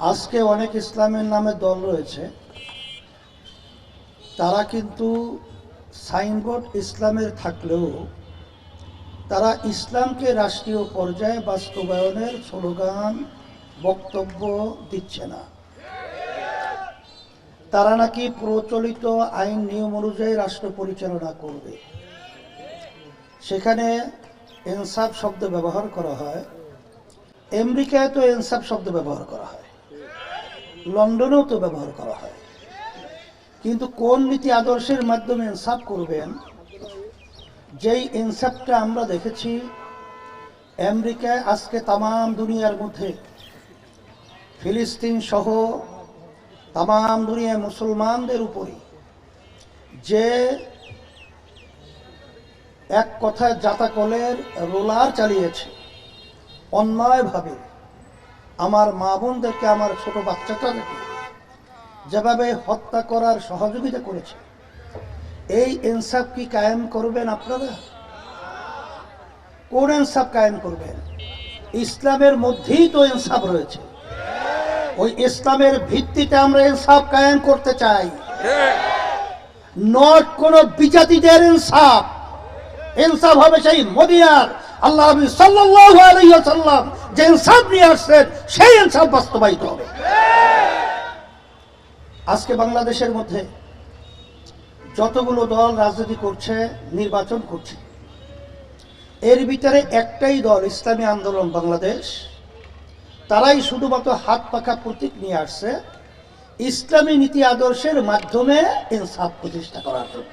আজকে অনেক ইসলামের নামে দল রয়েছে, তারা কিন্তু সাইনবোর্ড ইসলামের থাকলেও তারা ইসলামকে রাষ্ট্রীয় পর্যায়ে বাস্তবায়নের স্লোগান বক্তব্য দিচ্ছে না। তারা নাকি প্রচলিত আইন নিয়ম অনুযায়ী রাষ্ট্র পরিচালনা করবে। সেখানে ইনসাফ শব্দ ব্যবহার করা হয়, আমেরিকায় তো ইনসাফ শব্দ ব্যবহার করা হয়, লন্ডনেও তো ব্যবহার করা হয়, কিন্তু কোন নীতি আদর্শের মাধ্যমে ইনসাফ করবেন? যেই ইনসাফটা আমরা দেখেছি আমেরিকায়, আজকে তামাম দুনিয়ার মধ্যে ফিলিস্তিন সহ তামাম দুনিয়ায় মুসলমানদের উপরে যে এক কথায় জাতাকলের রোলার চালিয়েছে, অন্যায়ভাবে আমার মা বোনদেরকে, আমার ছোট বাচ্চাটাকে যেভাবে হত্যা করার সহযোগিতা করেছে, এই ইনসাফ কি কায়েম করবেন আপনারা? কোন ইনসাফ কায়েম করবেন? ইসলামের মধ্যেই তো ইনসাফ রয়েছে, ওই ইসলামের ভিত্তিতে আমরা ইনসাফ কায়েম করতে চাই, নট কোন বিজাতিদের ইনসাফ। ইনসাফ হবে সেই মদিনার আল্লাহ নবী সাল্লাল্লাহু আলাইহি ওয়াসাল্লাম যে ইনসাফ নিয়ে আসছেন, সেই ইনসাফ বাস্তবায়িত হবে। আজকে বাংলাদেশের মধ্যে যতগুলো দল রাজনীতি করছে, নির্বাচন করছে, এর ভিতরে একটাই দল, ইসলামী আন্দোলন বাংলাদেশ, তারাই শুধুমাত্র হাত পাখা প্রতীক নিয়ে আসছে ইসলামী নীতি আদর্শের মাধ্যমে ইনসাফ প্রতিষ্ঠা করার জন্য।